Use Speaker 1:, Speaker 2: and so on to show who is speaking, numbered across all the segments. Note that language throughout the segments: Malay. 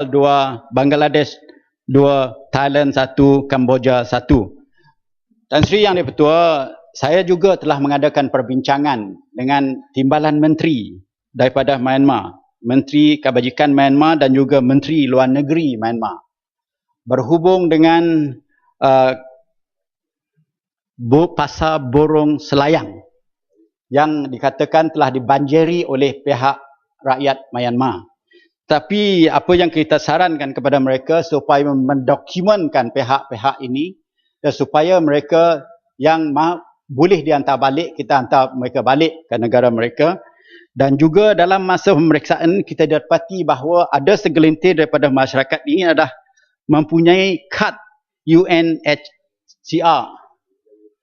Speaker 1: 2 Bangladesh, 2 Thailand, 1 Kemboja, 1. Tan Sri Yang di-Pertua, saya juga telah mengadakan perbincangan dengan timbalan menteri daripada Myanmar, Menteri Kebajikan Myanmar dan juga Menteri Luar Negeri Myanmar, berhubung dengan pasar burung selayang yang dikatakan telah dibanjiri oleh pihak rakyat Myanmar. Tapi apa yang kita sarankan kepada mereka supaya mendokumenkan pihak-pihak ini dan supaya mereka yang boleh dihantar balik, kita hantar mereka balik ke negara mereka. Dan juga dalam masa pemeriksaan kita dapati bahawa ada segelintir daripada masyarakat ini adalah mempunyai kad UNHCR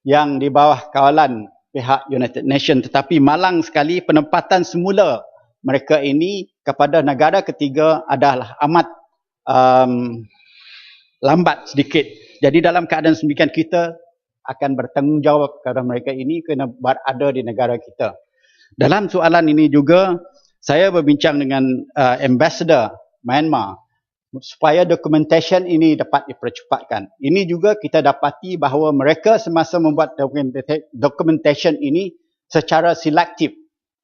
Speaker 1: yang di bawah kawalan pihak United Nations, tetapi malang sekali penempatan semula mereka ini kepada negara ketiga adalah amat lambat sedikit. Jadi dalam keadaan sedemikian kita akan bertanggungjawab kepada mereka ini kena berada di negara kita. Dalam soalan ini juga saya berbincang dengan Ambassador Myanmar supaya documentation ini dapat dipercepatkan. Ini juga kita dapati bahawa mereka semasa membuat documentation ini secara selektif.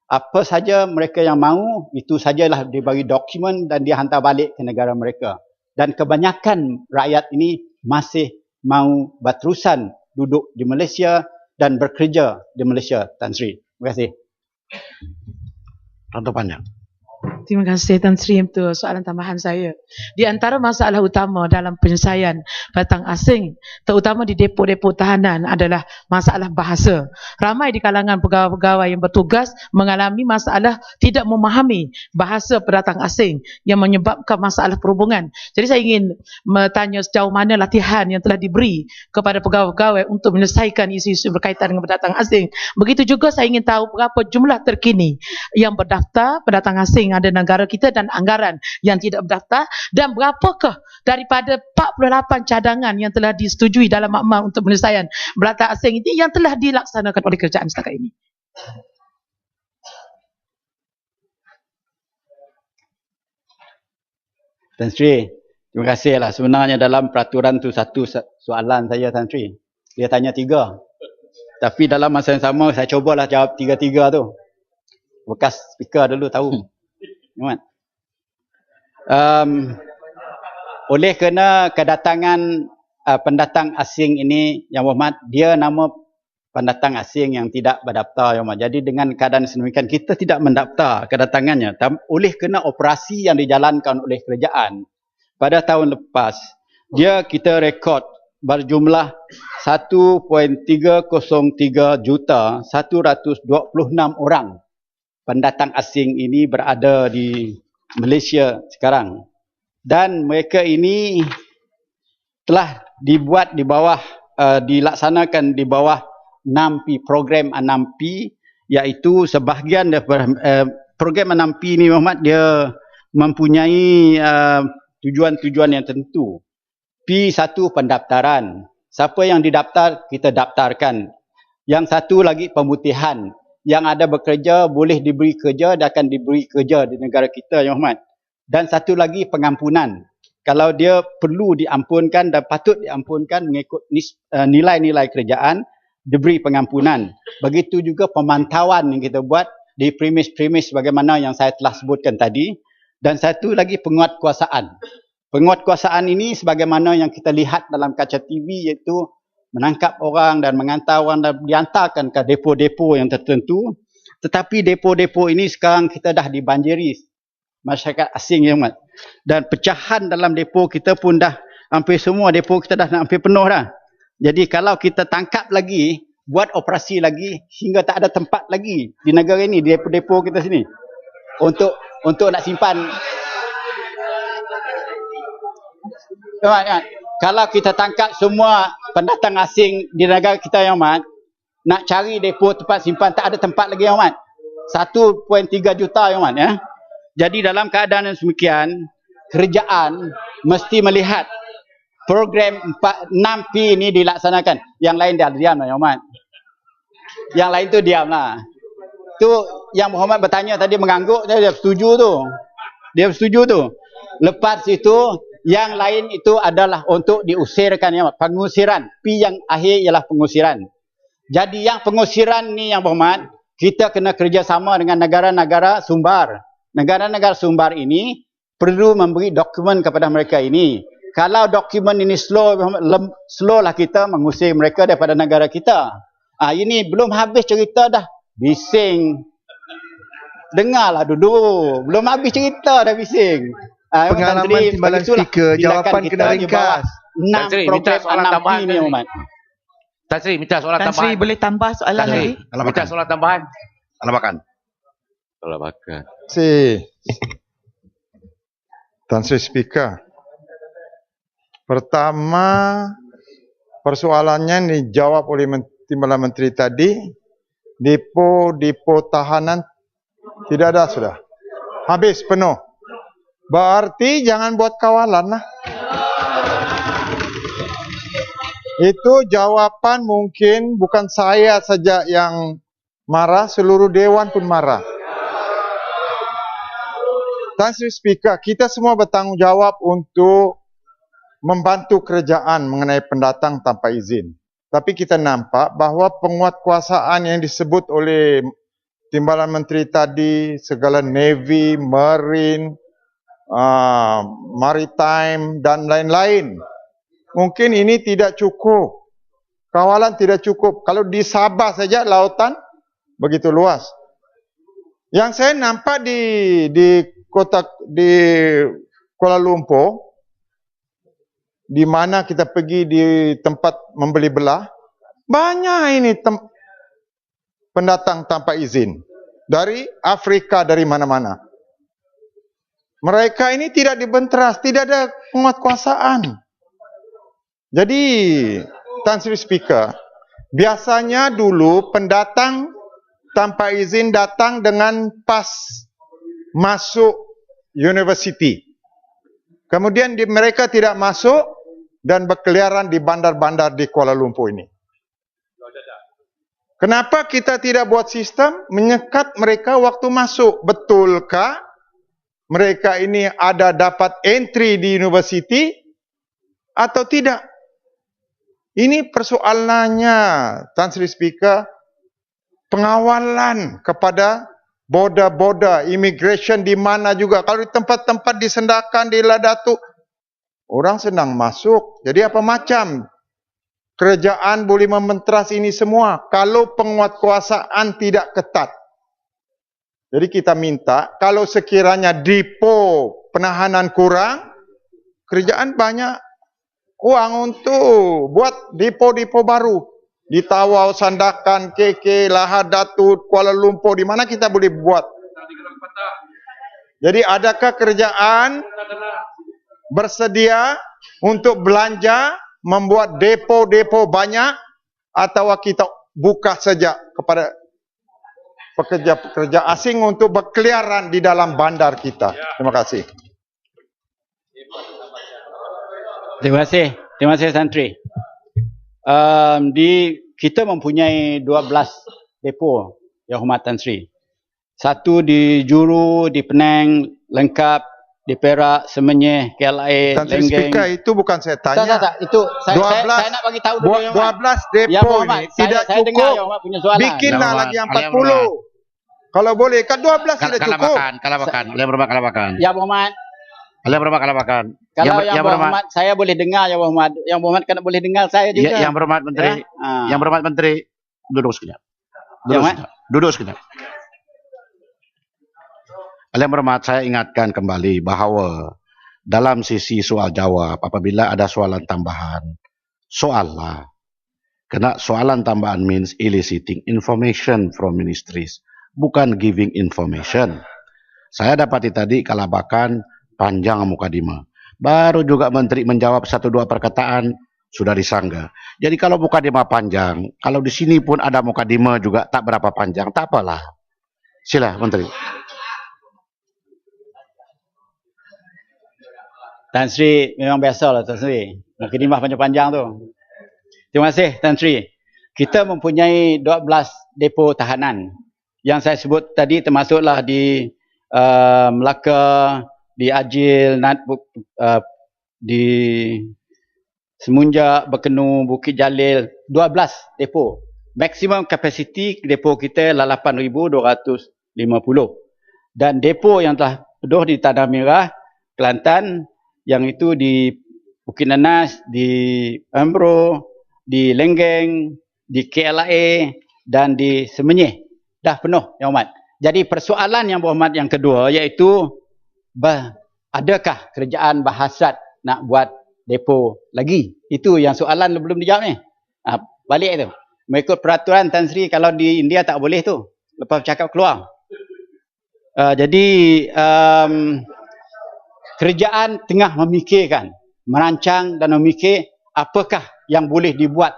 Speaker 1: Apa saja mereka yang mahu, itu sajalah dibagi dokumen dan dihantar balik ke negara mereka. Dan kebanyakan rakyat ini masih mahu berterusan duduk di Malaysia dan bekerja di Malaysia, Tan Sri. Terima kasih.
Speaker 2: Tanggapannya.
Speaker 3: Terima kasih Tan Sri untuk soalan tambahan saya. Di antara masalah utama dalam penyelesaian pendatang asing, terutama di depo-depo tahanan adalah masalah bahasa. Ramai di kalangan pegawai-pegawai yang bertugas mengalami masalah tidak memahami bahasa pendatang asing yang menyebabkan masalah perhubungan. Jadi saya ingin bertanya sejauh mana latihan yang telah diberi kepada pegawai-pegawai untuk menyelesaikan isu-isu berkaitan dengan pendatang asing. Begitu juga saya ingin tahu berapa jumlah terkini yang berdaftar pendatang asing ada negara kita dan anggaran yang tidak berdaftar, dan berapakah daripada 48 cadangan yang telah disetujui dalam makmal untuk penyelesaian pendatang asing ini yang telah dilaksanakan oleh kerajaan setakat ini.
Speaker 1: Tan Sri, terima kasihlah. Sebenarnya dalam peraturan tu satu soalan saya, Tan Sri. Dia tanya 3. Tapi dalam masa yang sama saya cubalah jawab 3-3 tu. Bekas speaker dulu tahu. Oleh kerana kedatangan pendatang asing ini, Yang Berhormat, dia nama pendatang asing yang tidak berdaftar, Yang Berhormat. Jadi dengan keadaan sedemikian kita tidak mendaftar kedatangannya. Oleh kerana operasi yang dijalankan oleh kerajaan pada tahun lepas, kita rekod berjumlah 1.303 juta 126 orang pendatang asing ini berada di Malaysia sekarang. Dan mereka ini telah dibuat di bawah, dilaksanakan di bawah 6P, program 6P, iaitu sebahagian daripada program 6P ini, Muhammad, dia mempunyai tujuan-tujuan yang tentu. P1 pendaftaran. Siapa yang didaftar, kita daftarkan. Yang satu lagi pemutihan. Yang ada bekerja boleh diberi kerja dan akan diberi kerja di negara kita, Yang Hormat. Dan satu lagi pengampunan. Kalau dia perlu diampunkan dan patut diampunkan mengikut nilai-nilai kerajaan, diberi pengampunan. Begitu juga pemantauan yang kita buat di premis-premis bagaimana yang saya telah sebutkan tadi. Dan satu lagi penguatkuasaan. Penguatkuasaan ini sebagaimana yang kita lihat dalam kaca TV, iaitu menangkap orang dan mengantar orang dan diantarkan ke depo-depo yang tertentu. Tetapi depo-depo ini sekarang kita dah dibanjiri masyarakat asing, ya Mat. Dan pecahan dalam depo kita pun dah hampir semua depo kita dah hampir penuh dah. Jadi kalau kita tangkap lagi, buat operasi lagi hingga tak ada tempat lagi di negara ini, di depo-depo kita sini untuk nak simpan. Kalau kita tangkap semua pendatang asing di negara kita, Yang Mat, nak cari depo tempat simpan tak ada tempat lagi, Yang Mat. 1.3 juta, Yang Mat, ya. Jadi dalam keadaan yang demikian, kerajaan mesti melihat program 6P ini dilaksanakan. Yang lain dah diam lah, Yang Mat. Yang lain tu diam lah. Tu Yang Muhammad bertanya tadi mengangguk, dia setuju tu. Dia setuju tu. Lepas itu, yang lain itu adalah untuk diusirkan. Ya, pengusiran. P yang akhir ialah pengusiran. Jadi yang pengusiran ni yang berhormat, kita kena kerjasama dengan negara-negara sumbar. Negara-negara sumbar ini perlu memberi dokumen kepada mereka ini. Kalau dokumen ini slow lah kita mengusir mereka daripada negara kita. Ini belum habis cerita dah. Bising. Dengarlah duduk. Belum habis cerita dah bising.
Speaker 2: Pengalaman timbalan speaker, jawapan kena ringkas.
Speaker 1: 6 program 6P ni, Muhammad.
Speaker 4: Tan Sri, minta soalan
Speaker 5: Tan
Speaker 4: tambahan.
Speaker 5: Sri boleh tambah soalan lagi?
Speaker 4: Minta soalan tambahan.
Speaker 2: Alabakan.
Speaker 4: Alabakan.
Speaker 6: Tan Sri Speaker. Pertama, persoalannya dijawab oleh Timbalan Menteri tadi. Depo tahanan tidak ada sudah. Habis, penuh. Berarti jangan buat kawalan lah. Itu jawapan mungkin bukan saya saja yang marah, seluruh Dewan pun marah. Tan Sri Speaker, kita semua bertanggung jawab untuk membantu kerajaan mengenai pendatang tanpa izin. Tapi kita nampak bahawa penguatkuasaan yang disebut oleh Timbalan Menteri tadi, segala Navy, Marine, Maritime dan lain-lain, mungkin ini tidak cukup. Kawalan tidak cukup. Kalau di Sabah saja lautan begitu luas. Yang saya nampak di Kuala Lumpur, di mana kita pergi di tempat membeli belah, banyak ini pendatang tanpa izin dari Afrika, dari mana-mana. Mereka ini tidak dibenteras, tidak ada penguatkuasaan. Jadi, Tan Sri Speaker, biasanya dulu pendatang tanpa izin datang dengan pas masuk universiti. Kemudian mereka tidak masuk dan berkeliaran di bandar-bandar di Kuala Lumpur ini. Kenapa kita tidak buat sistem menyekat mereka waktu masuk? Betulkah mereka ini ada dapat entry di universiti atau tidak? Ini persoalannya, Tan Sri Speaker, pengawalan kepada border immigration di mana juga. Kalau di tempat-tempat di Sendakan, di Ladatu, orang senang masuk. Jadi apa macam kerajaan boleh mementeras ini semua kalau penguatkuasaan tidak ketat. Jadi kita minta kalau sekiranya depo penahanan kurang, kerajaan banyak uang untuk buat depo-depo baru. Di Tawau, Sandakan, KK, Lahad, Datu, Kuala Lumpur, di mana kita boleh buat. Jadi adakah kerajaan bersedia untuk belanja, membuat depo-depo banyak, atau kita buka saja kepada pekerja-pekerja asing untuk berkeliaran di dalam bandar kita? Terima kasih.
Speaker 1: Terima kasih Santri. Kita mempunyai 12 depo, Yang Hormat Tan Sri. Satu di Juru, di Penang, Lengkap, di Perak, Semenyih, KLIA,
Speaker 6: Tan Sri Speaker, itu bukan saya tanya.
Speaker 1: Tak. Itu saya nak bagi tahu dulu.
Speaker 6: 12 depo ini tidak cukup. Bikinlah lagi yang 40. Kalau boleh, kan 12 tidak cukup.
Speaker 4: Kalabakan. Yang berhormat kalabakan.
Speaker 1: Ya Muhammad.
Speaker 4: Yang berhormat kalabakan.
Speaker 1: Kalau yang berhormat, saya boleh dengar Yang Berhormat. Yang Berhormat kan boleh dengar saya juga.
Speaker 4: Yang berhormat Menteri. Yang berhormat Menteri, duduk sekejap. Duduk sekejap. Yang berhormat, saya ingatkan kembali bahawa dalam sisi soal jawab, apabila ada soalan tambahan, soallah. Kerana soalan tambahan means eliciting information from ministries, bukan giving information. Saya dapati tadi kalabakan panjang mukadimah. Baru juga Menteri menjawab 1-2 perkataan, sudah disanggah. Jadi kalau mukadimah panjang, kalau di sini pun ada mukadimah juga tak berapa panjang, tak apalah. Sila Menteri.
Speaker 1: Tan Sri memang biasalah Tan Sri. Mukadimah panjang-panjang tu. Terima kasih Tan Sri. Kita mempunyai 12 depo tahanan. Yang saya sebut tadi termasuklah di Melaka, di Ajil, di Semunjak, Berkenu, Bukit Jalil, 12 depo. Maksimum kapasiti depo kita adalah 8,250. Dan depo yang telah penuh di Tanah Merah, Kelantan, yang itu di Bukit Nanas, di Ambro, di Lenggeng, di KLA dan di Semenyih. Dah penuh, Yang Hormat. Jadi persoalan Yang Berhormat yang kedua iaitu adakah kerajaan berhasrat nak buat depo lagi? Itu yang soalan belum dijawab ni. Balik tu. Mengikut peraturan Tan Sri, kalau di India tak boleh tu. Lepas bercakap keluar. Jadi kerajaan tengah memikirkan, merancang dan memikir apakah yang boleh dibuat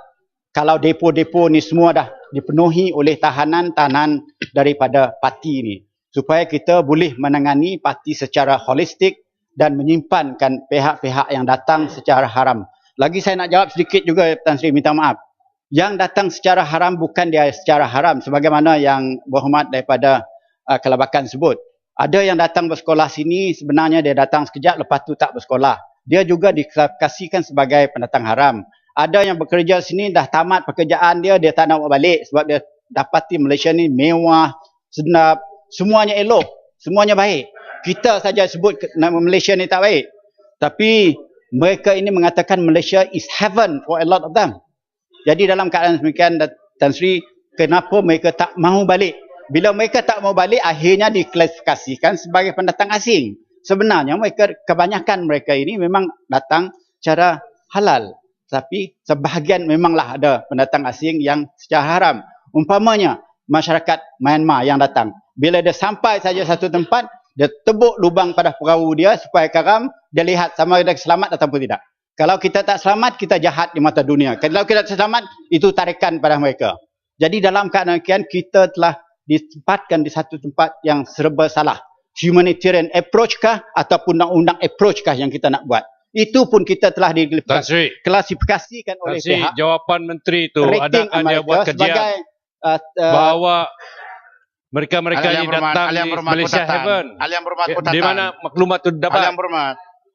Speaker 1: kalau depo-depo ni semua dah dipenuhi oleh tahanan-tahanan daripada parti ni. Supaya kita boleh menangani parti secara holistik dan menyimpankan pihak-pihak yang datang secara haram. Lagi saya nak jawab sedikit juga, Tan Sri, minta maaf. Yang datang secara haram bukan dia secara haram sebagaimana yang berhormat daripada Kelabakan sebut. Ada yang datang bersekolah sini sebenarnya dia datang sekejap lepas tu tak bersekolah. Dia juga diklasifikasikan sebagai pendatang haram. Ada yang bekerja sini dah tamat pekerjaan dia tak nak balik sebab dia dapati Malaysia ni mewah, sedap, semuanya elok, semuanya baik. Kita saja sebut nama Malaysia ni tak baik. Tapi mereka ini mengatakan Malaysia is heaven for a lot of them. Jadi dalam keadaan demikian, Tan Sri, kenapa mereka tak mahu balik? Bila mereka tak mahu balik, akhirnya diklasifikasikan sebagai pendatang asing. Sebenarnya kebanyakan mereka ini memang datang secara halal. Tapi sebahagian memanglah ada pendatang asing yang secara haram. Umpamanya masyarakat Myanmar yang datang. Bila dia sampai saja satu tempat, dia tebuk lubang pada perahu dia supaya karam, dia lihat sama ada selamat ataupun tidak. Kalau kita tak selamat, kita jahat di mata dunia. Kalau kita tak selamat, itu tarikan pada mereka. Jadi dalam keadaan demikian, kita telah ditempatkan di satu tempat yang serba salah. Humanitarian approach kah ataupun undang-undang approach kah yang kita nak buat. Itu pun kita telah diklasifikasikan oleh pihak.
Speaker 5: Jawapan menteri itu adakah dia buat kajian bahawa mereka-mereka ini datang di Malaysia Heaven, di mana maklumat itu dapat.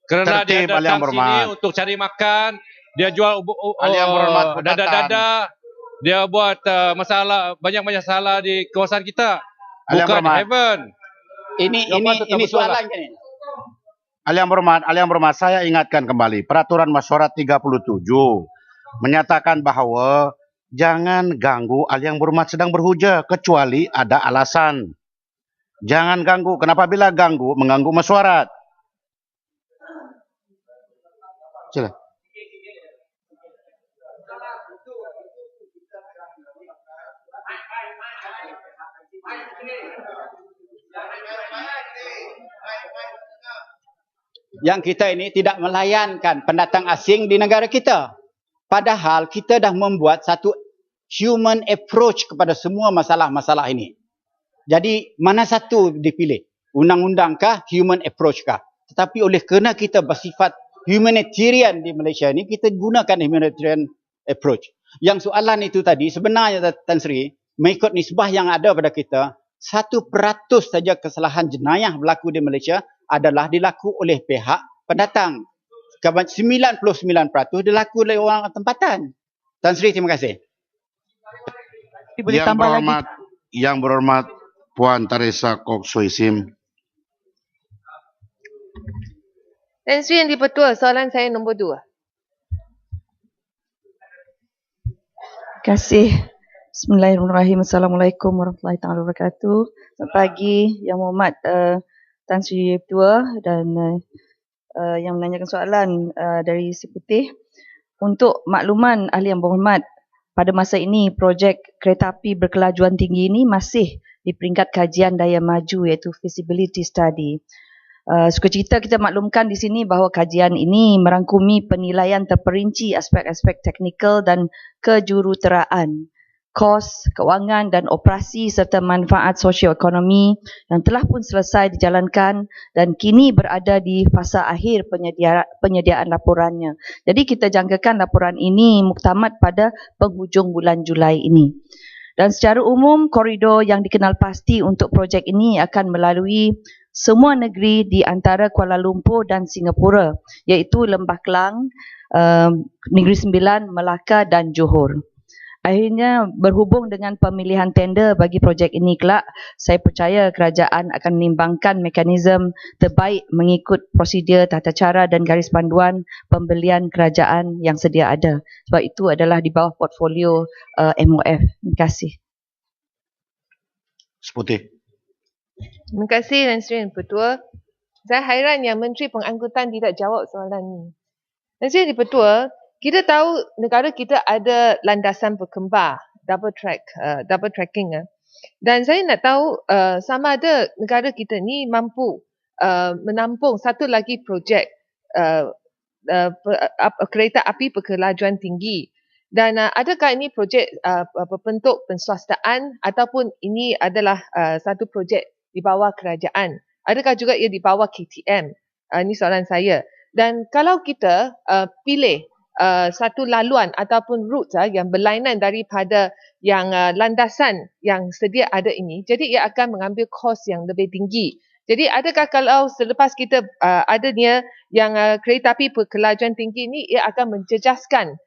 Speaker 5: Kerana dia datang sini untuk cari makan, dia jual dada-dada, dia buat masalah, banyak-banyak salah di kawasan kita. Bukan Heaven.
Speaker 1: Ini soalan kan ini.
Speaker 4: Yang Berhormat, saya ingatkan kembali Peraturan Mesyuarat 37 menyatakan bahawa jangan ganggu Yang Berhormat sedang berhujah kecuali ada alasan. Jangan ganggu. Kenapa bila mengganggu mesyuarat? Sila.
Speaker 1: Yang kita ini tidak melayankan pendatang asing di negara kita. Padahal kita dah membuat satu human approach kepada semua masalah-masalah ini. Jadi mana satu dipilih? Undang-undang kah, human approach kah? Tetapi oleh kerana kita bersifat humanitarian di Malaysia ini, kita gunakan humanitarian approach. Yang soalan itu tadi, sebenarnya Tan Sri, mengikut nisbah yang ada pada kita, 1% saja kesalahan jenayah berlaku di Malaysia adalah dilaku oleh pihak pendatang. 99% dilaku oleh orang tempatan. Tan Sri, terima kasih.
Speaker 3: Boleh tambah lagi.
Speaker 4: Yang Berhormat Puan Teresa Kok Sui Sim.
Speaker 7: Tan Sri Yang di-Pertua, soalan saya nombor 2.
Speaker 8: Terima kasih. Bismillahirrahmanirrahim. Assalamualaikum warahmatullahi wabarakatuh. Selamat pagi Yang Berhormat Tan Sri Ketua dan yang menanyakan soalan dari Si Putih. Untuk makluman Ahli Yang Berhormat, pada masa ini projek kereta api berkelajuan tinggi ini masih di peringkat kajian daya maju iaitu feasibility study. Sukacita kita maklumkan di sini bahawa kajian ini merangkumi penilaian terperinci aspek-aspek teknikal dan kejuruteraan, kos, kewangan dan operasi serta manfaat sosioekonomi yang telah pun selesai dijalankan dan kini berada di fasa akhir penyediaan laporannya. Jadi kita jangkakan laporan ini muktamad pada penghujung bulan Julai ini. Dan secara umum, koridor yang dikenal pasti untuk projek ini akan melalui semua negeri di antara Kuala Lumpur dan Singapura, iaitu Lembah Kelang, Negeri Sembilan, Melaka dan Johor. Akhirnya berhubung dengan pemilihan tender bagi projek ini kelak, saya percaya kerajaan akan menimbangkan mekanisme terbaik mengikut prosedur, tata cara dan garis panduan pembelian kerajaan yang sedia ada. Sebab itu adalah di bawah portfolio MOF. Terima kasih.
Speaker 4: Seputih.
Speaker 7: Terima kasih Tan Sri yang Pertua. Saya hairan yang Menteri Pengangkutan tidak jawab soalan ini. Tan Sri yang Pertua, kita tahu negara kita ada landasan berkembar, double tracking. Dan saya nak tahu sama ada negara kita ni mampu menampung satu lagi projek kereta api berkelajuan tinggi. Dan adakah ini projek berbentuk penswastaan ataupun ini adalah satu projek di bawah kerajaan? Adakah juga ia di bawah KTM? Ini soalan saya. Dan kalau kita pilih satu laluan ataupun route yang berlainan daripada yang landasan yang sedia ada ini, jadi ia akan mengambil kos yang lebih tinggi. Jadi adakah kalau selepas kita adanya yang kereta api berkelajuan tinggi ini, ia akan menjejaskan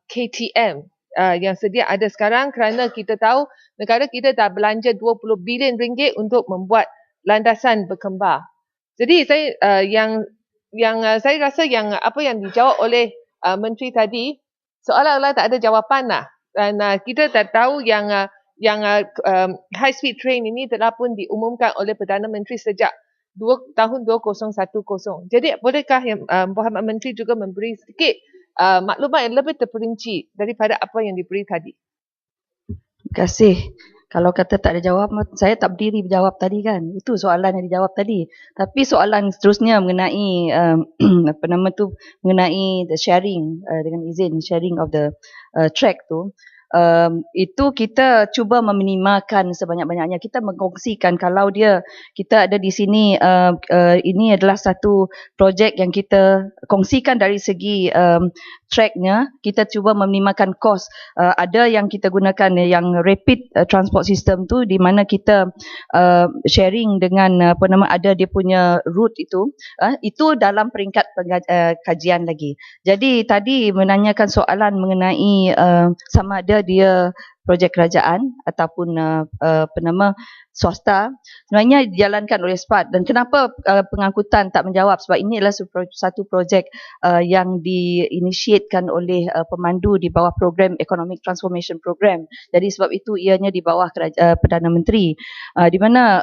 Speaker 7: KTM yang sedia ada sekarang, kerana kita tahu negara kita dah belanja 20 bilion ringgit untuk membuat landasan berkembar. Jadi saya saya rasa yang apa yang dijawab oleh Menteri tadi seolah-olah tak ada jawapan lah. Dan kita tak tahu yang high speed train ini telah pun diumumkan oleh Perdana Menteri sejak tahun 2010. Jadi bolehkah Muhammad Menteri juga memberi sedikit maklumat yang lebih terperinci daripada apa yang diberi tadi?
Speaker 8: Terima kasih. Kalau kata tak ada jawab, saya tak berdiri berjawab tadi kan. Itu soalan yang dijawab tadi. Tapi soalan seterusnya mengenai mengenai the sharing, dengan izin sharing of the track tu. Itu kita cuba meminimalkan sebanyak-banyaknya. Kita mengkongsikan kalau kita ada di sini, ini adalah satu projek yang kita kongsikan dari segi tracknya. Kita cuba meminimalkan kos. Ada yang kita gunakan yang rapid transport system tu, di mana kita sharing dengan ada dia punya route itu dalam peringkat kajian lagi. Jadi tadi menanyakan soalan mengenai sama ada dia projek kerajaan ataupun swasta, sebenarnya dijalankan oleh SPAT. Dan kenapa pengangkutan tak menjawab? Sebab ini adalah satu projek yang diinitiatekan oleh pemandu di bawah program Economic Transformation Program. Jadi sebab itu ianya di bawah Perdana Menteri. Di mana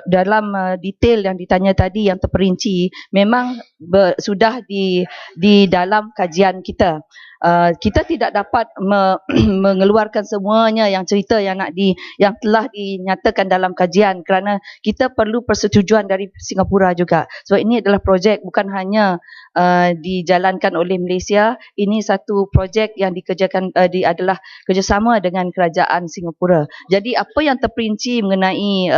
Speaker 8: dalam detail yang ditanya tadi yang terperinci memang sudah di dalam kajian kita. Kita tidak dapat mengeluarkan semuanya yang cerita yang telah dinyatakan dalam kajian, kerana kita perlu persetujuan dari Singapura juga. Sebab ini adalah projek bukan hanya dijalankan oleh Malaysia, ini satu projek yang dikerjakan adalah kerjasama dengan kerajaan Singapura. Jadi apa yang terperinci mengenai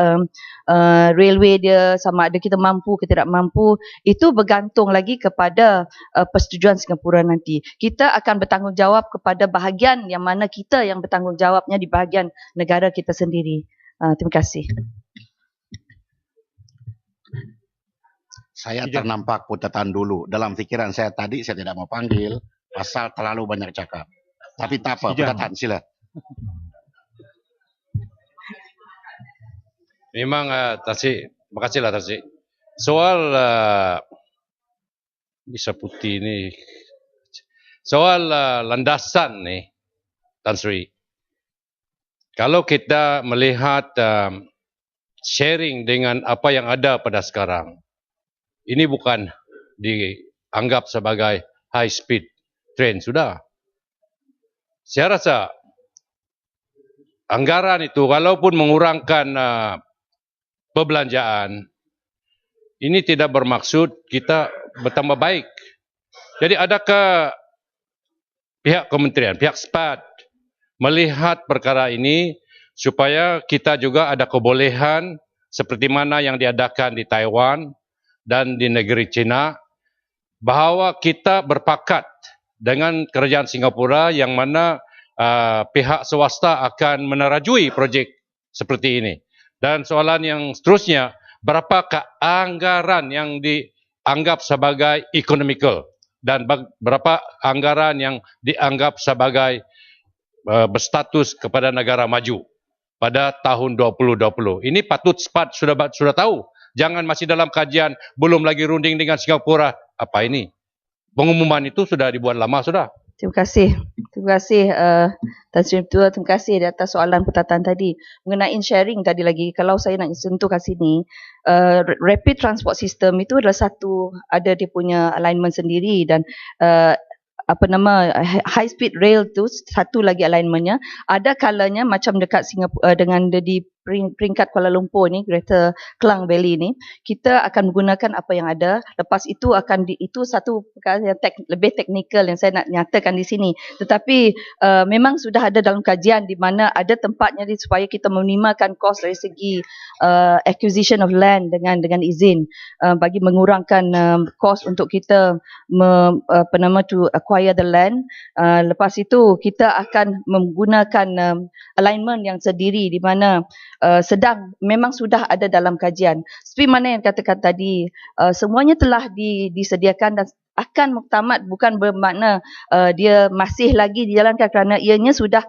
Speaker 8: railway dia, sama ada kita mampu ke tidak mampu, itu bergantung lagi kepada persetujuan Singapura nanti. Kita akan bertanggungjawab kepada bahagian yang mana kita yang bertanggungjawabnya di bahagian negara kita sendiri. Terima kasih.
Speaker 4: Saya ternampak putatan dulu. Dalam fikiran saya tadi saya tidak mau panggil pasal terlalu banyak cakap. Tapi tak apa, putatan sila.
Speaker 5: Memang Tasik, terima kasihlah Tasik. Soal bisa putih ni, soal landasan ni, Tan Sri. Kalau kita melihat sharing dengan apa yang ada pada sekarang, ini bukan dianggap sebagai high speed train sudah. Saya rasa anggaran itu walaupun mengurangkan perbelanjaan, ini tidak bermaksud kita bertambah baik. Jadi adakah pihak kementerian, pihak SPAT melihat perkara ini supaya kita juga ada kebolehan seperti mana yang diadakan di Taiwan dan di negeri China, bahawa kita berpakat dengan kerajaan Singapura yang mana pihak swasta akan menerajui projek seperti ini. Dan soalan yang seterusnya, berapakah anggaran yang dianggap sebagai economical dan berapa anggaran yang dianggap sebagai berstatus kepada negara maju pada tahun 2020. Ini patut cepat sudah tahu. Jangan masih dalam kajian, belum lagi runding dengan Singapura. Apa ini? Pengumuman itu sudah dibuat lama sudah.
Speaker 8: Terima kasih Tan Sri Ketua, terima kasih di atas soalan pertanyaan tadi. Mengenai sharing tadi lagi, kalau saya nak sentuh kat sini, rapid transport system itu adalah satu, ada dia punya alignment sendiri dan high speed rail tu satu lagi alignmentnya. Ada kalanya macam dekat Singapura dengan di peringkat Kuala Lumpur ni, Greater Klang Valley ni, kita akan menggunakan apa yang ada. Lepas itu itu satu perkara yang lebih teknikal yang saya nak nyatakan di sini. Tetapi memang sudah ada dalam kajian di mana ada tempatnya supaya kita meminimalkan kos dari segi acquisition of land dengan izin, bagi mengurangkan kos untuk kita to acquire the land. Lepas itu kita akan menggunakan alignment yang sendiri di mana memang sudah ada dalam kajian. Seperti mana yang katakan tadi, semuanya telah disediakan dan akan muktamad bukan bermakna dia masih lagi dijalankan, kerana ianya sudah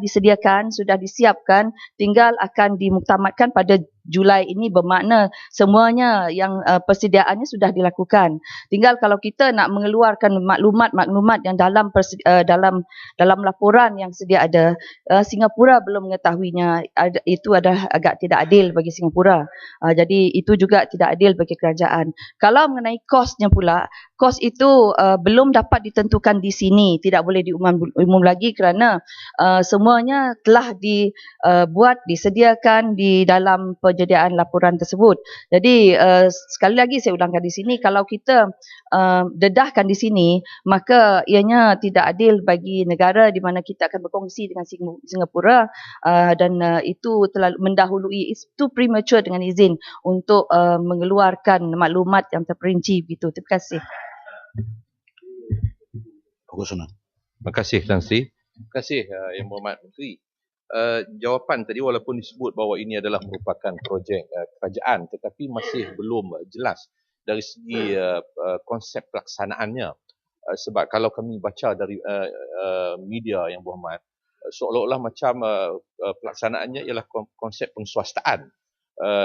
Speaker 8: disediakan, sudah disiapkan, tinggal akan dimuktamadkan pada Julai ini, bermakna semuanya yang persediaannya sudah dilakukan. Tinggal kalau kita nak mengeluarkan maklumat yang dalam laporan yang sedia ada, Singapura belum mengetahuinya, itu adalah agak tidak adil bagi Singapura. Jadi itu juga tidak adil bagi kerajaan. Kalau mengenai kosnya pula, kos itu belum dapat ditentukan di sini, tidak boleh diumum lagi kerana semuanya telah disediakan di dalam penyediaan laporan tersebut. Jadi sekali lagi saya ulangkan di sini, kalau kita dedahkan di sini, maka ianya tidak adil bagi negara di mana kita akan berkongsi dengan Singapura, dan itu terlalu mendahului, itu premature dengan izin untuk mengeluarkan maklumat yang terperinci begitu. Terima kasih.
Speaker 9: Terima kasih Tan Sri. Terima kasih Yang Berhormat Menteri. Jawapan tadi walaupun disebut bahawa ini adalah merupakan projek kerajaan, tetapi masih belum jelas dari segi konsep pelaksanaannya. Sebab kalau kami baca dari media Yang Berhormat, seolah-olah macam pelaksanaannya ialah konsep penguasaan.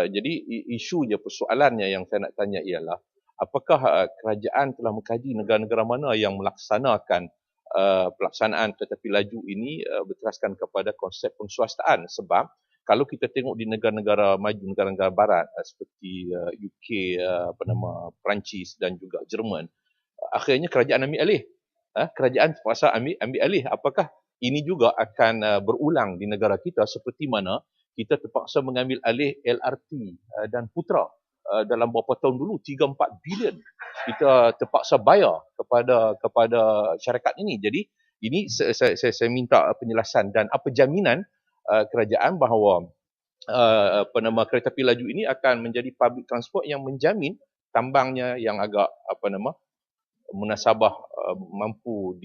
Speaker 9: Jadi isu je, persoalannya yang saya nak tanya ialah, apakah kerajaan telah mengkaji negara-negara mana yang melaksanakan pelaksanaan kereta api laju ini berteraskan kepada konsep penguasaan? Sebab kalau kita tengok di negara-negara maju, negara-negara barat seperti UK, Perancis dan juga Jerman, akhirnya kerajaan ambil alih. Kerajaan terpaksa ambil alih. Apakah ini juga akan berulang di negara kita, seperti mana kita terpaksa mengambil alih LRT dan Putra dalam beberapa tahun dulu, 3-4 bilion kita terpaksa bayar kepada syarikat ini. Jadi ini saya minta penjelasan, dan apa jaminan kerajaan bahawa kereta api laju ini akan menjadi public transport yang menjamin tambangnya yang agak munasabah, mampu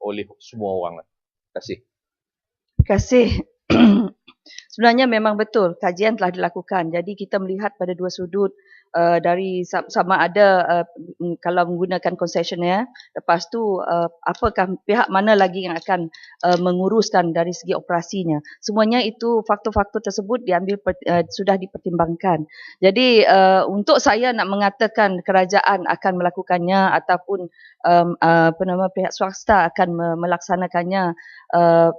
Speaker 9: oleh semua orang. Terima kasih.
Speaker 8: Terima kasih. Sebenarnya memang betul kajian telah dilakukan. Jadi kita melihat pada dua sudut, dari sama ada kalau menggunakan konsesioner, lepas tu apakah pihak mana lagi yang akan menguruskan dari segi operasinya. Semuanya itu faktor-faktor tersebut sudah dipertimbangkan. Jadi untuk saya nak mengatakan kerajaan akan melakukannya ataupun pihak swasta akan melaksanakannya,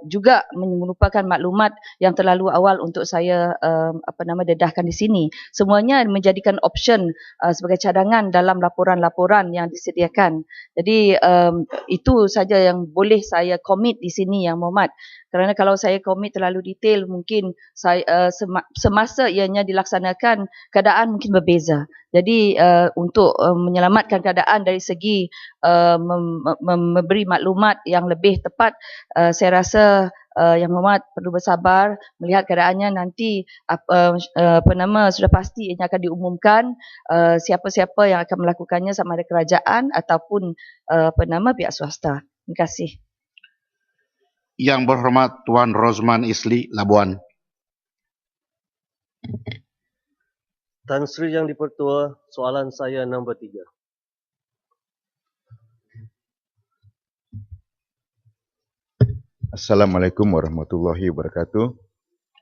Speaker 8: juga merupakan maklumat yang terlalu awal untuk saya dedahkan di sini. Semuanya menjadikan option sebagai cadangan dalam laporan-laporan yang disediakan. Jadi itu saja yang boleh saya komit di sini, Yang Berhormat. Kerana kalau saya komit terlalu detail, mungkin semasa ianya dilaksanakan, keadaan mungkin berbeza. Jadi untuk menyelamatkan keadaan dari segi memberi maklumat yang lebih tepat, saya rasa Yang Berhormat perlu bersabar melihat keadaannya nanti sudah pasti ianya akan diumumkan siapa-siapa yang akan melakukannya, sama ada kerajaan ataupun pihak swasta. Terima kasih.
Speaker 4: Yang Berhormat Tuan Rosman Isli, Labuan.
Speaker 10: Tan Sri Yang di-Pertua, soalan saya nombor 3.
Speaker 6: Assalamualaikum warahmatullahi wabarakatuh.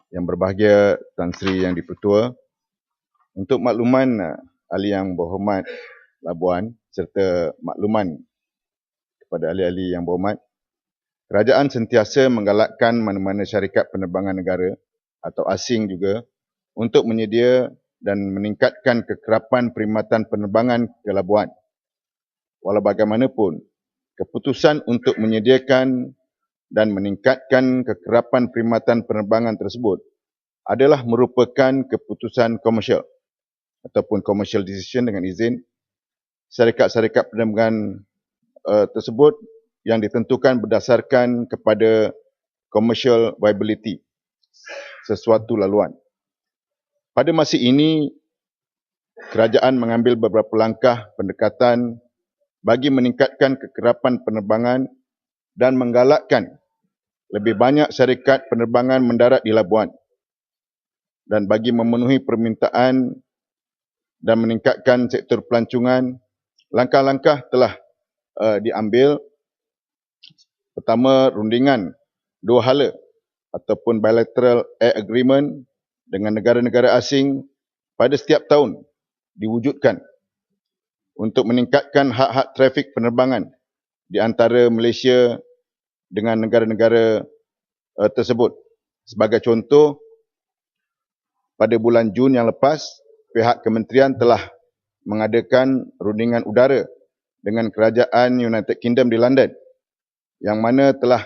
Speaker 6: Yang berbahagia Tan Sri Yang di-Pertua, untuk makluman ahli yang berhormat Labuan serta makluman kepada ahli-ahli yang berhormat, kerajaan sentiasa menggalakkan mana-mana syarikat penerbangan negara atau asing juga untuk menyedia dan meningkatkan kekerapan perkhidmatan penerbangan ke Labuan. Walau bagaimanapun, keputusan untuk menyediakan dan meningkatkan kekerapan perkhidmatan penerbangan tersebut adalah merupakan keputusan komersial ataupun commercial decision dengan izin syarikat-syarikat penerbangan tersebut yang ditentukan berdasarkan kepada commercial viability sesuatu laluan. Pada masa ini, kerajaan mengambil beberapa langkah pendekatan bagi meningkatkan kekerapan penerbangan dan menggalakkan lebih banyak syarikat penerbangan mendarat di Labuan. Dan bagi memenuhi permintaan dan meningkatkan sektor pelancongan, langkah-langkah telah diambil. Pertama, rundingan dua hala ataupun bilateral air agreement dengan negara-negara asing pada setiap tahun diwujudkan untuk meningkatkan hak-hak trafik penerbangan di antara Malaysia dengan negara-negara tersebut. Sebagai contoh, pada bulan Jun yang lepas, pihak kementerian telah mengadakan rundingan udara dengan kerajaan United Kingdom di London, yang mana telah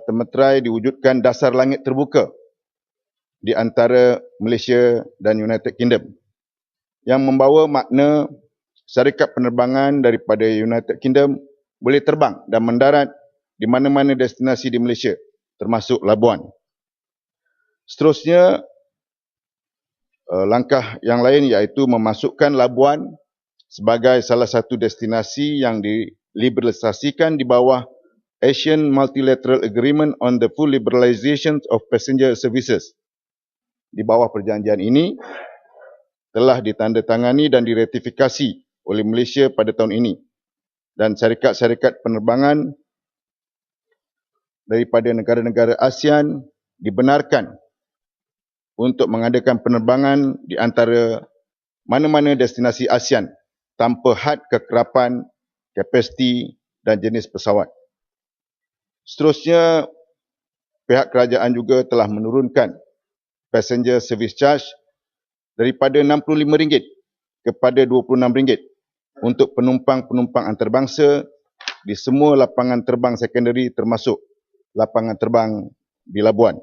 Speaker 6: termeterai diwujudkan dasar langit terbuka di antara Malaysia dan United Kingdom, yang membawa makna syarikat penerbangan daripada United Kingdom boleh terbang dan mendarat di mana-mana destinasi di Malaysia, termasuk Labuan. Seterusnya, langkah yang lain iaitu memasukkan Labuan sebagai salah satu destinasi yang diliberalisasikan di bawah Asian Multilateral Agreement on the Full Liberalization of Passenger Services. Di bawah perjanjian ini telah ditandatangani dan diratifikasi oleh Malaysia pada tahun ini, dan syarikat-syarikat penerbangan daripada negara-negara ASEAN dibenarkan untuk mengadakan penerbangan di antara mana-mana destinasi ASEAN tanpa had kekerapan, kapasiti dan jenis pesawat. Seterusnya, pihak kerajaan juga telah menurunkan passenger service charge daripada RM65 kepada RM26 untuk penumpang-penumpang antarabangsa di semua lapangan terbang sekondari termasuk lapangan terbang di Labuan.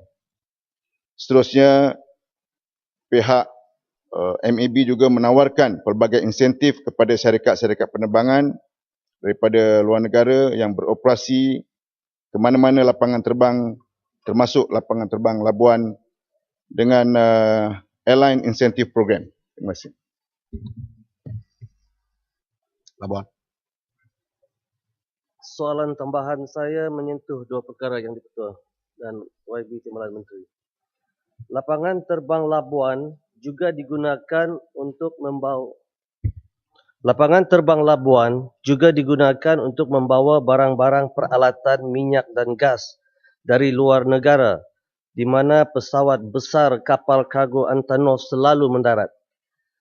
Speaker 6: Seterusnya, pihak MAB juga menawarkan pelbagai insentif kepada syarikat-syarikat penerbangan daripada luar negara yang beroperasi ke mana-mana lapangan terbang termasuk lapangan terbang Labuan dengan Airline Incentive Program. Terima kasih.
Speaker 10: Labuan. Soalan tambahan saya menyentuh dua perkara yang di-Pertua dan YB Timbalan Menteri. Lapangan terbang Labuan juga digunakan untuk membawa barang-barang peralatan minyak dan gas dari luar negara, di mana pesawat besar kapal kargo antarnos selalu mendarat.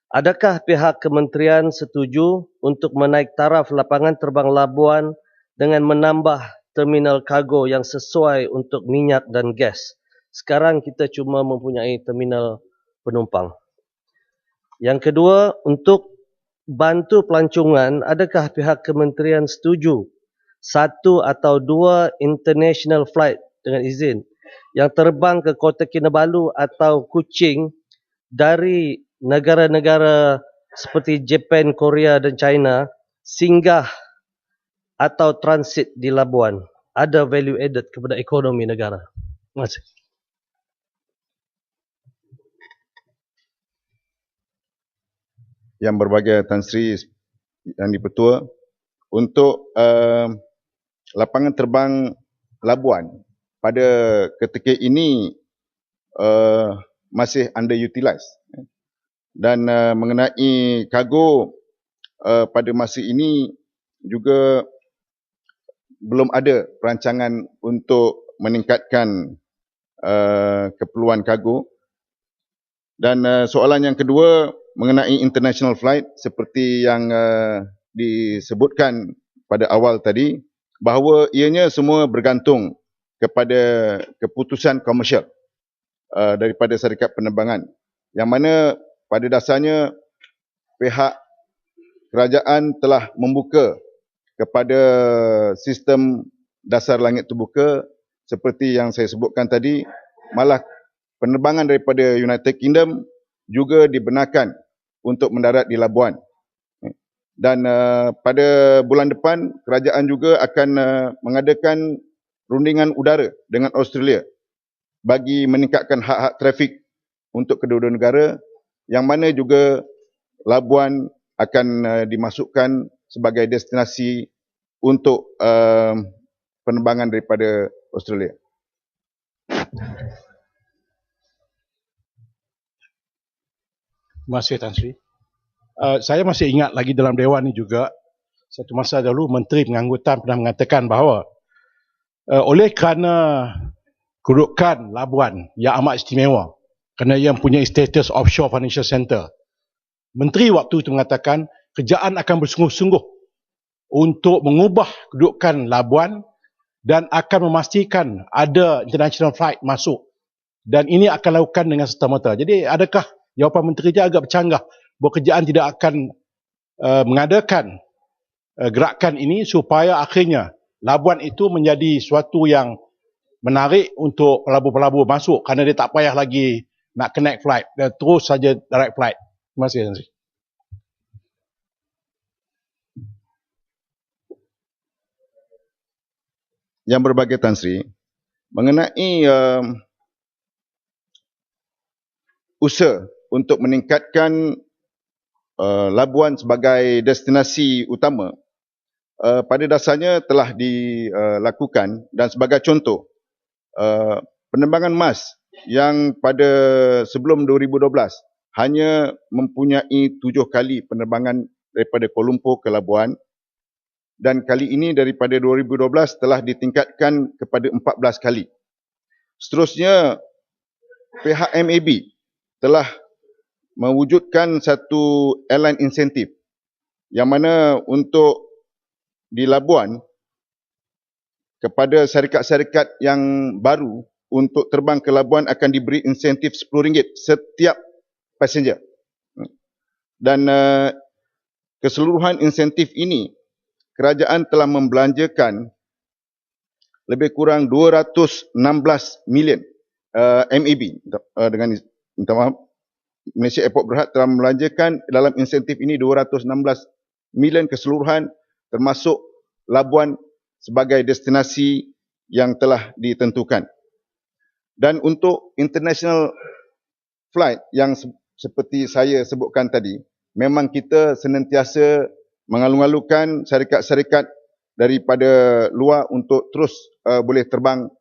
Speaker 10: Adakah pihak kementerian setuju untuk menaik taraf lapangan terbang Labuan dengan menambah terminal kargo yang sesuai untuk minyak dan gas? Sekarang kita cuma mempunyai terminal penumpang. Yang kedua, untuk bantu pelancongan, adakah pihak kementerian setuju 1 atau 2 international flight dengan izin yang terbang ke Kota Kinabalu atau Kuching dari negara-negara seperti Jepun, Korea dan China singgah atau transit di Labuan? Ada value added kepada ekonomi negara. Terima kasih.
Speaker 6: Yang berbahagia Tan Sri Yang di-Pertua, untuk lapangan terbang Labuan pada ketika ini
Speaker 11: masih underutilized. Dan mengenai kargo pada masa ini juga belum ada perancangan untuk meningkatkan keperluan kargo. Dan soalan yang kedua mengenai international flight, seperti yang disebutkan pada awal tadi, bahawa ianya semua bergantung kepada keputusan komersial daripada syarikat penerbangan, yang mana pada dasarnya pihak kerajaan telah membuka kepada sistem dasar langit terbuka seperti yang saya sebutkan tadi. Malah penerbangan daripada United Kingdom juga dibenarkan untuk mendarat di Labuan. Dan pada bulan depan kerajaan juga akan mengadakan rundingan udara dengan Australia bagi meningkatkan hak-hak trafik untuk kedua-dua negara, yang mana juga Labuan akan dimasukkan sebagai destinasi untuk penerbangan daripada Australia.
Speaker 12: Terima kasih Tan Sri. Saya masih ingat lagi dalam Dewan ini juga, satu masa dahulu Menteri Pengangkutan pernah mengatakan bahawa oleh kerana kedudukan Labuan yang amat istimewa, kerana ia mempunyai status offshore financial center, Menteri waktu itu mengatakan kerajaan akan bersungguh-sungguh untuk mengubah kedudukan Labuan dan akan memastikan ada international flight masuk, dan ini akan lakukan dengan serta-merta. Jadi adakah jawapan Menteri dia agak bercanggah bahawa kerajaan tidak akan mengadakan gerakan ini supaya akhirnya Labuan itu menjadi suatu yang menarik untuk pelabur-pelabur masuk, kerana dia tak payah lagi nak connect flight, dia terus saja direct flight. Terima kasih Tan Sri.
Speaker 11: Yang berbagai Tan Sri, mengenai usaha untuk meningkatkan Labuan sebagai destinasi utama, pada dasarnya telah dilakukan. Dan sebagai contoh, penerbangan MAS yang pada sebelum 2012 hanya mempunyai 7 kali penerbangan daripada Kuala Lumpur ke Labuan, dan kali ini daripada 2012 telah ditingkatkan kepada 14 kali. Seterusnya, pihak MAB telah mewujudkan satu airline insentif, yang mana untuk di Labuan kepada syarikat-syarikat yang baru untuk terbang ke Labuan akan diberi insentif RM10 setiap passenger. Dan keseluruhan insentif ini kerajaan telah membelanjakan lebih kurang 216 million MAB. Dengan minta maaf, Malaysia Airport Berhad telah membelanjakan dalam insentif ini 216 million keseluruhan, termasuk Labuan sebagai destinasi yang telah ditentukan. Dan untuk international flight yang seperti saya sebutkan tadi, memang kita senantiasa mengalu-alukan syarikat-syarikat daripada luar untuk terus boleh terbang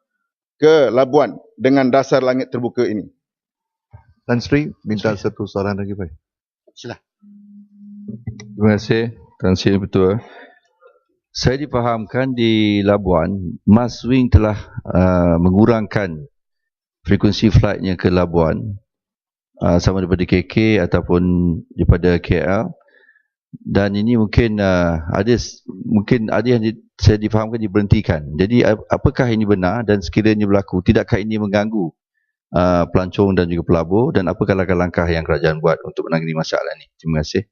Speaker 11: ke Labuan dengan dasar langit terbuka ini.
Speaker 2: Tan Sri, minta satu soalan lagi, Pak.
Speaker 12: Sila.
Speaker 13: Terima kasih, Tan Sri Ketua. Saya difahamkan di Labuan, Maswing telah mengurangkan frekuensi flightnya ke Labuan, sama daripada KK ataupun daripada KL. Dan ini mungkin ada yang saya difahamkan diberhentikan. Jadi apakah ini benar, dan sekiranya berlaku, tidakkah ini mengganggu pelancong dan juga pelabur, dan apakah langkah-langkah yang kerajaan buat untuk menangani masalah ini? Terima kasih.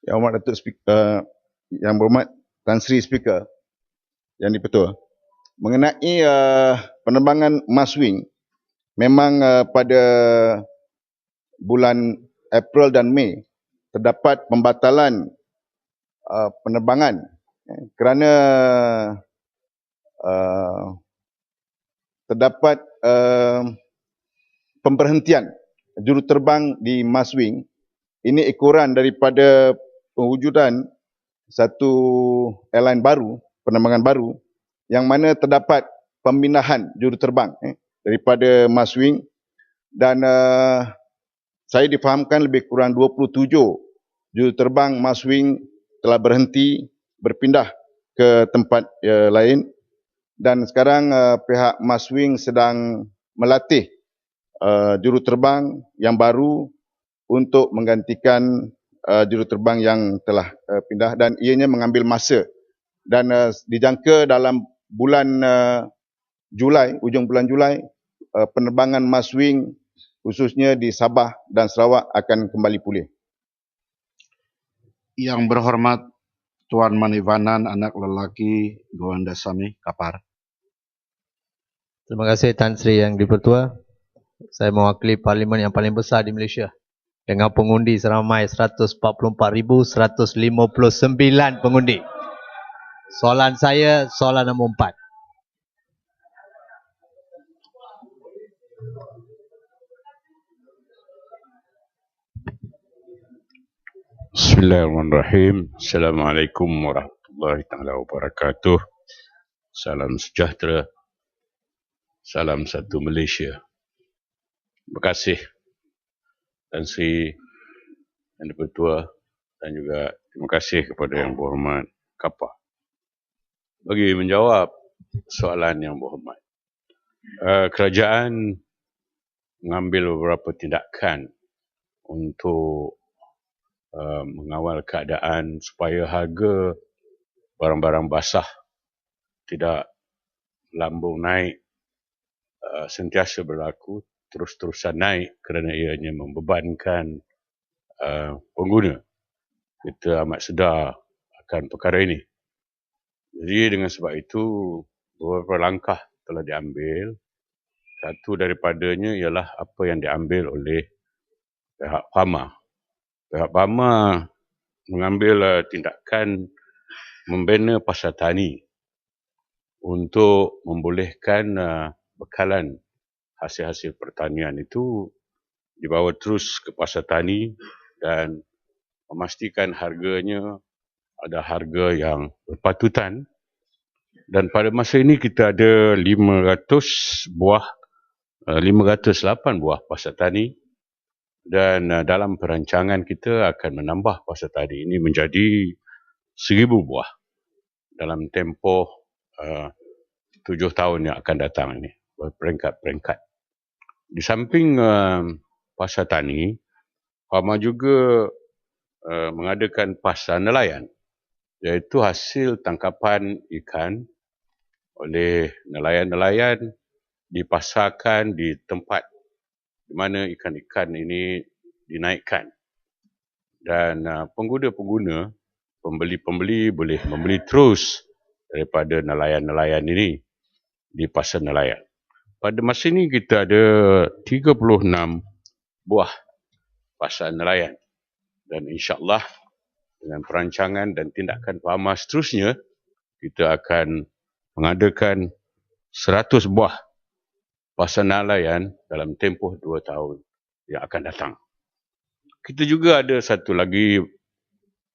Speaker 11: Yang Berhormat Datuk Speaker, Yang Berhormat Tan Sri Speaker, Yang di-Pertua, mengenai penerbangan Maswing, memang pada bulan April dan Mei terdapat pembatalan penerbangan kerana terdapat pemberhentian juruterbang di Maswing. Ini ekoran daripada pewujudan satu airline baru, penerbangan baru, yang mana terdapat pembinahan juruterbang daripada Maswing, dan saya difahamkan lebih kurang 27 juruterbang Maswing telah berhenti berpindah ke tempat lain, dan sekarang pihak Maswing sedang melatih juruterbang yang baru untuk menggantikan juruterbang yang telah pindah, dan ianya mengambil masa, dan dijangka dalam bulan Julai, ujung bulan Julai, penerbangan Maswing khususnya di Sabah dan Sarawak akan kembali pulih.
Speaker 4: Yang berhormat Tuan Manivanan, anak lelaki Govindasamy Kapar.
Speaker 14: Terima kasih Tan Sri Yang di-Pertua. Saya mewakili parlimen yang paling besar di Malaysia dengan pengundi seramai 144,159 pengundi. Soalan saya, soalan nombor 4.
Speaker 15: Bismillahirrahmanirrahim. Assalamualaikum warahmatullahi wabarakatuh. Salam sejahtera. Salam satu Malaysia. Terima kasih Tan Sri Yang di-Pertua, dan juga terima kasih kepada Yang Berhormat Kapar bagi menjawab soalan Yang Berhormat. Kerajaan mengambil beberapa tindakan untuk mengawal keadaan supaya harga barang-barang basah tidak melambung naik, sentiasa berlaku, terus-terusan naik kerana ianya membebankan pengguna. Kita amat sedar akan perkara ini. Jadi dengan sebab itu beberapa langkah telah diambil. Satu daripadanya ialah apa yang diambil oleh pihak Pama. Pihak Pama mengambil tindakan membina pasar tani untuk membolehkan bekalan hasil-hasil pertanian itu dibawa terus ke pasar tani dan memastikan harganya ada harga yang berpatutan. Dan pada masa ini kita ada 508 buah pasar tani, dan dalam perancangan kita akan menambah pasar tani ini menjadi 1,000 buah dalam tempoh 7 tahun yang akan datang ini, berperingkat-peringkat. Di samping pasar tani, Pama juga mengadakan pasar nelayan, iaitu hasil tangkapan ikan oleh nelayan-nelayan dipasarkan di tempat di mana ikan-ikan ini dinaikkan. Dan pengguna-pengguna, pembeli-pembeli boleh membeli terus daripada nelayan-nelayan ini di pasar nelayan. Pada masa ini kita ada 36 buah pasar nelayan. Dan insya-Allah dengan perancangan dan tindakan Pama seterusnya, kita akan mengadakan 100 buah pasar nelayan dalam tempoh 2 tahun yang akan datang. Kita juga ada satu lagi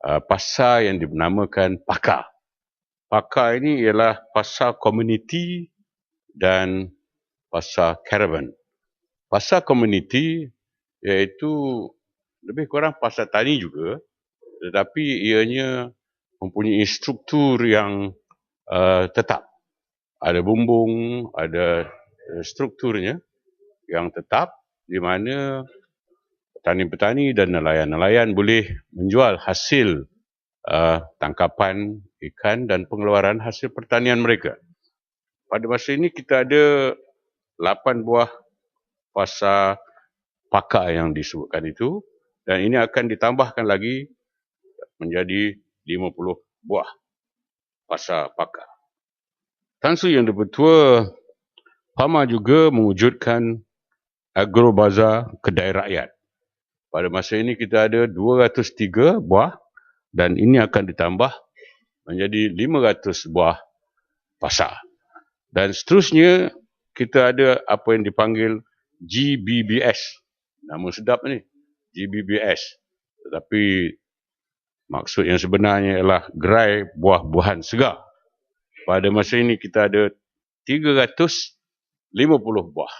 Speaker 15: pasar yang dinamakan Pakar. Pakar ini ialah pasar komuniti dan pasar karavan. Pasar komuniti iaitu lebih kurang pasar tani juga, tetapi ianya mempunyai struktur yang tetap. Ada bumbung, ada strukturnya yang tetap, di mana petani-petani dan nelayan-nelayan boleh menjual hasil tangkapan ikan dan pengeluaran hasil pertanian mereka. Pada masa ini kita ada 8 buah pasar pakar yang disebutkan itu, dan ini akan ditambahkan lagi menjadi 50 buah pasar pakar. Tan Sri Yang di-Pertua, Pama juga mewujudkan agrobazar kedai rakyat. Pada masa ini kita ada 203 buah, dan ini akan ditambah menjadi 500 buah pasar. Dan seterusnya kita ada apa yang dipanggil GBBS. Nama sedap ni, GBBS. Tetapi maksud yang sebenarnya ialah gerai buah-buahan segar. Pada masa ini kita ada buah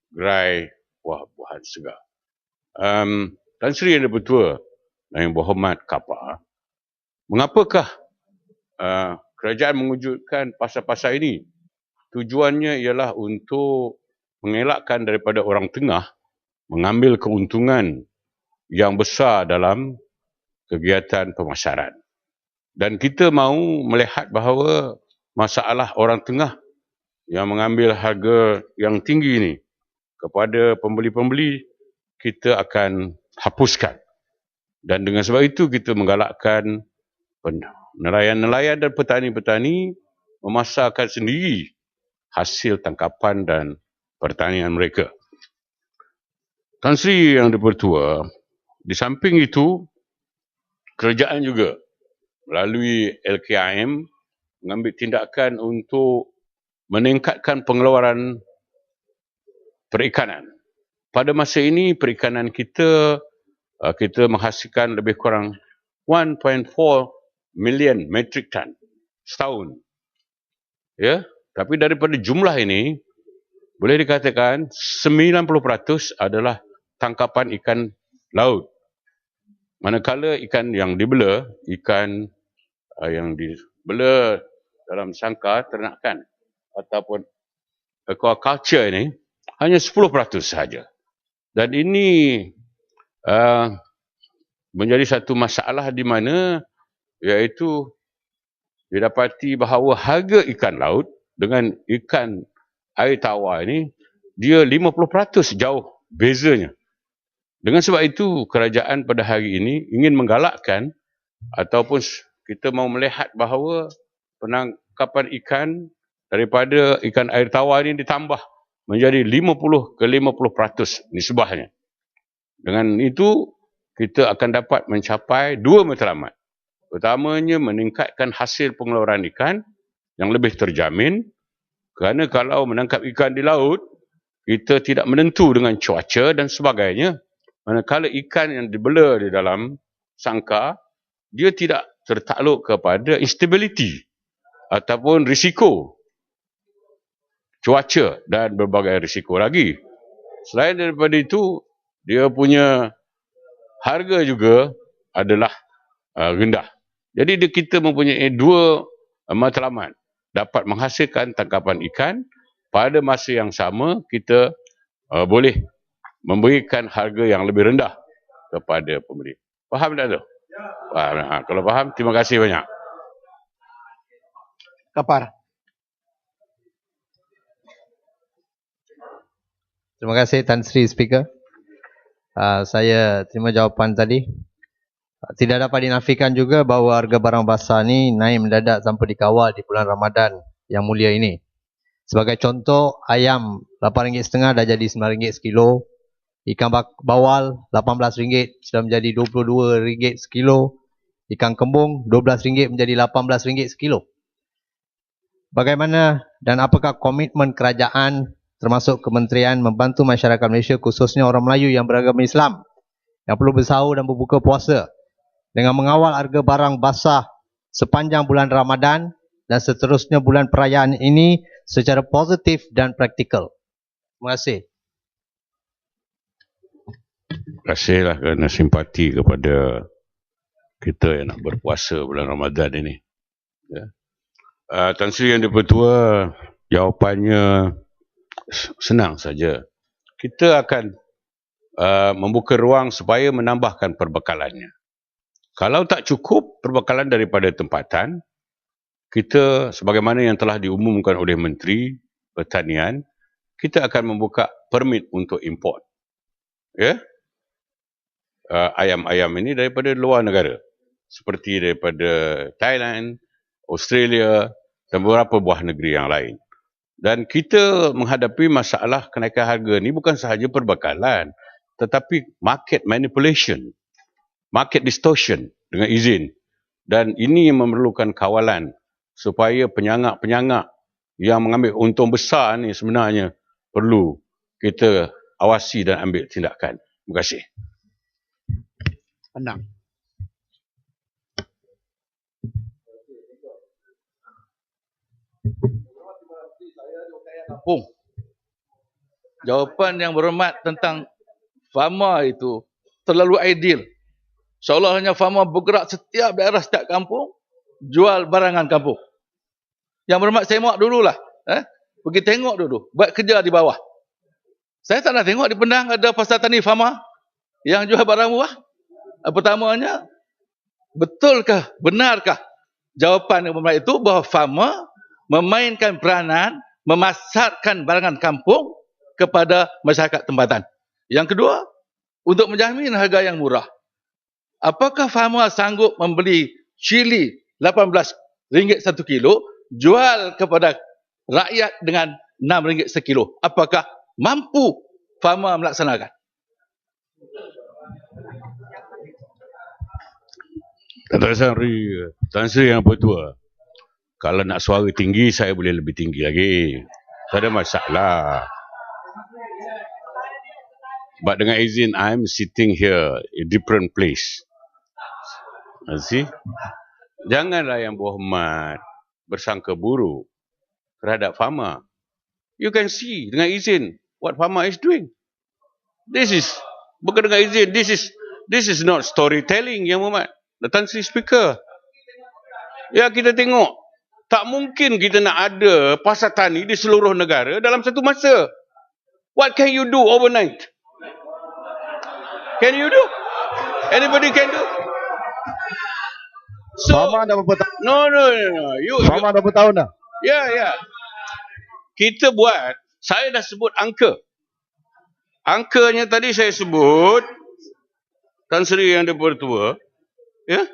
Speaker 15: gerai buah-buahan segar. Tan Sri Yang Di-Pertua dan Yang Berhormat Kapa, mengapakah kerajaan mewujudkan pasar-pasar ini? Tujuannya ialah untuk mengelakkan daripada orang tengah mengambil keuntungan yang besar dalam kegiatan pemasaran. Dan kita mahu melihat bahawa masalah orang tengah yang mengambil harga yang tinggi ini kepada pembeli-pembeli, kita akan hapuskan. Dan dengan sebab itu kita menggalakkan nelayan-nelayan dan petani-petani memasarkan sendiri hasil tangkapan dan pertanian mereka. Tan Sri Yang Di-Pertua, di samping itu, kerajaan juga melalui LKIM mengambil tindakan untuk meningkatkan pengeluaran perikanan. Pada masa ini, perikanan kita menghasilkan lebih kurang 1.4 million metric ton setahun. Ya, tapi daripada jumlah ini, boleh dikatakan 90% adalah tangkapan ikan laut. Manakala ikan yang dibela, ikan yang dibela dalam sangka ternakan ataupun aquaculture ini, hanya 10% sahaja. Dan ini menjadi satu masalah di mana iaitu didapati bahawa harga ikan laut dengan ikan air tawar ini dia 50% jauh bezanya. Dengan sebab itu kerajaan pada hari ini ingin menggalakkan ataupun kita mahu melihat bahawa penangkapan ikan daripada ikan air tawar ini ditambah menjadi 50 ke 50% nisbahnya. Dengan itu kita akan dapat mencapai dua matlamat. Pertamanya, meningkatkan hasil pengeluaran ikan yang lebih terjamin, kerana kalau menangkap ikan di laut, kita tidak menentu dengan cuaca dan sebagainya. Manakala ikan yang dibela di dalam sangkar, dia tidak tertakluk kepada instability ataupun risiko cuaca dan berbagai risiko lagi. Selain daripada itu, dia punya harga juga adalah rendah. Jadi kita mempunyai dua matlamat. Dapat menghasilkan tangkapan ikan, pada masa yang sama kita boleh memberikan harga yang lebih rendah kepada pembeli. Faham tak tu? Faham. Kalau faham, terima kasih banyak.
Speaker 2: Kapar.
Speaker 14: Terima kasih Tan Sri Speaker. Saya terima jawapan tadi. Tidak dapat dinafikan juga bahawa harga barang basah ni naik mendadak sampai dikawal di bulan Ramadan yang mulia ini. Sebagai contoh, ayam RM8.5 dah jadi RM9 sekilo. Ikan bawal RM18 sudah menjadi RM22 sekilo. Ikan kembung RM12 menjadi RM18 sekilo. Bagaimana dan apakah komitmen kerajaan termasuk kementerian membantu masyarakat Malaysia khususnya orang Melayu yang beragama Islam yang perlu bersahur dan berbuka puasa dengan mengawal harga barang basah sepanjang bulan Ramadan dan seterusnya bulan perayaan ini secara positif dan praktikal. Terima kasih.
Speaker 15: Terima kasihlah kerana simpati kepada kita yang nak berpuasa bulan Ramadan ini. Ya. Tan Sri Yang Di-Pertua, jawapannya senang saja. Kita akan membuka ruang supaya menambahkan perbekalannya. Kalau tak cukup perbekalan daripada tempatan, kita sebagaimana yang telah diumumkan oleh Menteri Pertanian, kita akan membuka permit untuk import. Ya? Ayam-ayam ini daripada luar negara. Seperti daripada Thailand, Australia dan beberapa buah negeri yang lain. Dan kita menghadapi masalah kenaikan harga ini bukan sahaja perbekalan, tetapi market manipulation, market distortion dengan izin. Dan ini yang memerlukan kawalan supaya penyangak-penyangak yang mengambil untung besar ni sebenarnya perlu kita awasi dan ambil tindakan. Terima kasih.
Speaker 2: Penang.
Speaker 16: kampung. Jawapan yang berhormat tentang farmer itu terlalu ideal. Seolah-olanya farmer bergerak setiap daerah, setiap kampung, jual barangan kampung. Yang berhormat tengok dululah. Pergi tengok dulu, buat kerja di bawah. Saya tak nak tengok di Penang ada pasar tani farmer yang jual barang murah. Pertamanya, betulkah, benarkah jawapan yang berhormat itu bahawa farmer memainkan peranan memasarkan barangan kampung kepada masyarakat tempatan. Yang kedua, untuk menjamin harga yang murah. Apakah farmer sanggup membeli cili RM18 1 kilo, jual kepada rakyat dengan RM6 sekilo? Apakah mampu farmer melaksanakan?
Speaker 15: Tan Sri yang bertua. Kalau nak suara tinggi, saya boleh lebih tinggi lagi. Tak ada masalah. But dengan izin, I'm sitting here in different place. See? Janganlah yang berhormat bersangka buruk terhadap farmer. You can see dengan izin what farmer is doing. This is bukan dengan izin. This is not storytelling yang berhormat. Tan Sri Speaker. Ya, kita tengok. Tak mungkin kita nak ada pasar tani di seluruh negara dalam satu masa. What can you do overnight? Can you do? Anybody can do? So,
Speaker 2: Farmer dah berapa tahun?
Speaker 15: No.
Speaker 2: Farmer dah berapa tahun dah?
Speaker 15: Ya. Kita buat, saya dah sebut angka. Angkanya tadi saya sebut, Tan Sri yang bertua, ya.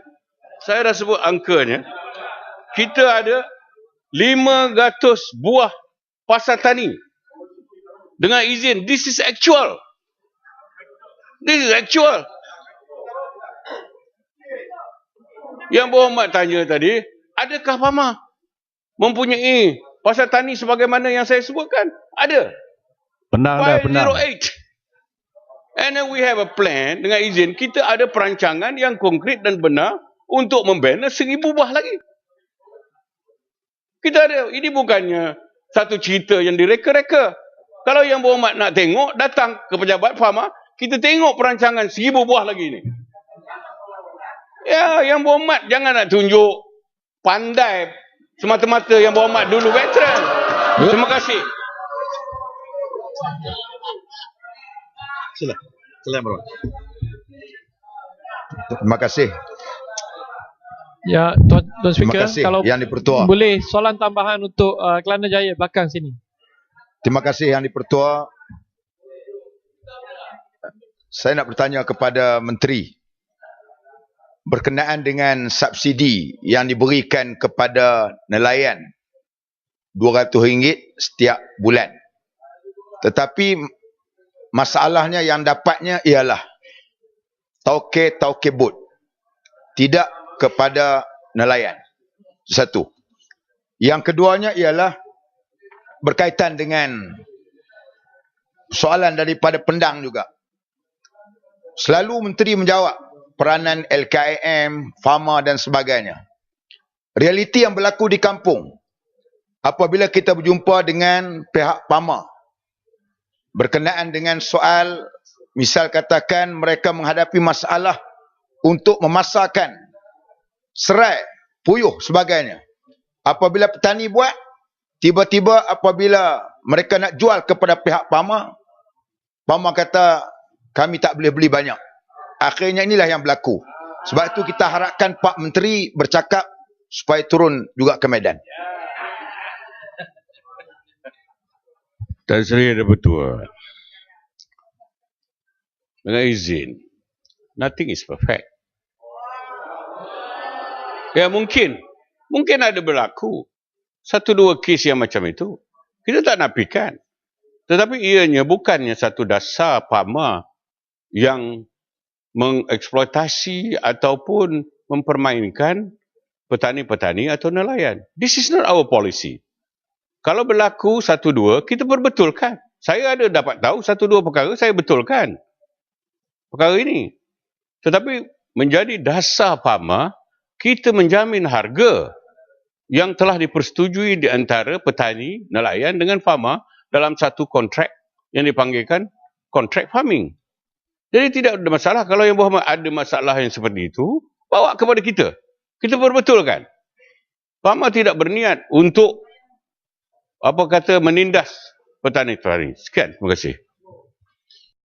Speaker 15: Saya dah sebut angkanya. Kita ada 500 buah pasar tani dengan izin. This is actual. Yang berhormat tanya tadi, adakah farmer mempunyai pasar tani sebagaimana yang saya sebutkan? Ada.
Speaker 2: Benar dah, benar.
Speaker 15: 508. And then we have a plan dengan izin. Kita ada perancangan yang konkret dan benar untuk membina 1,000 buah lagi. Kita ada. Ini bukannya satu cerita yang direka-reka. Kalau yang berhormat nak tengok, datang ke pejabat farmer, kita tengok perancangan 1,000 buah lagi ni. Ya, yang berhormat jangan nak tunjuk pandai semata-mata. Yang berhormat dulu veteran. Terima kasih.
Speaker 2: Sila berhormat. Terima kasih.
Speaker 17: Ya, Tuan Speaker, kalau
Speaker 2: Yang di-Pertua.
Speaker 17: boleh soalan tambahan untuk Kelana Jaya belakang sini.
Speaker 2: Terima kasih Yang di-Pertua. Saya nak bertanya kepada Menteri berkenaan dengan subsidi yang diberikan kepada nelayan RM200 setiap bulan. Tetapi masalahnya yang dapatnya ialah tauke bot, tidak kepada nelayan. Satu. Yang keduanya ialah berkaitan dengan soalan daripada Pendang juga. Selalu Menteri menjawab peranan LKIM, farmer dan sebagainya. Realiti yang berlaku di kampung, apabila kita berjumpa dengan pihak farmer berkenaan dengan soal, misal katakan mereka menghadapi masalah untuk memasarkan serai, puyuh sebagainya. Apabila petani buat, tiba-tiba apabila mereka nak jual kepada pihak farmer, farmer kata kami tak boleh beli banyak. Akhirnya inilah yang berlaku. Sebab itu kita harapkan Pak Menteri bercakap supaya turun juga ke medan.
Speaker 15: Tan Sri ada betul. Dengan izin, nothing is perfect. Ya mungkin ada berlaku 1-2 kes yang macam itu. Kita tak nafikan. Tetapi ianya bukannya satu dasar farmer yang mengeksploitasi ataupun mempermainkan petani-petani atau nelayan. This is not our policy. Kalau berlaku 1-2, kita perbetulkan. Saya ada dapat tahu 1-2 perkara, saya betulkan perkara ini. Tetapi menjadi dasar farmer, kita menjamin harga yang telah dipersetujui di antara petani, nelayan dengan farmer dalam satu kontrak yang dipanggilkan kontrak farming. Jadi tidak ada masalah. Kalau yang berhormat ada masalah yang seperti itu, bawa kepada kita. Kita perbetulkan. Farmer tidak berniat untuk menindas petani-petani. Sekian, terima kasih.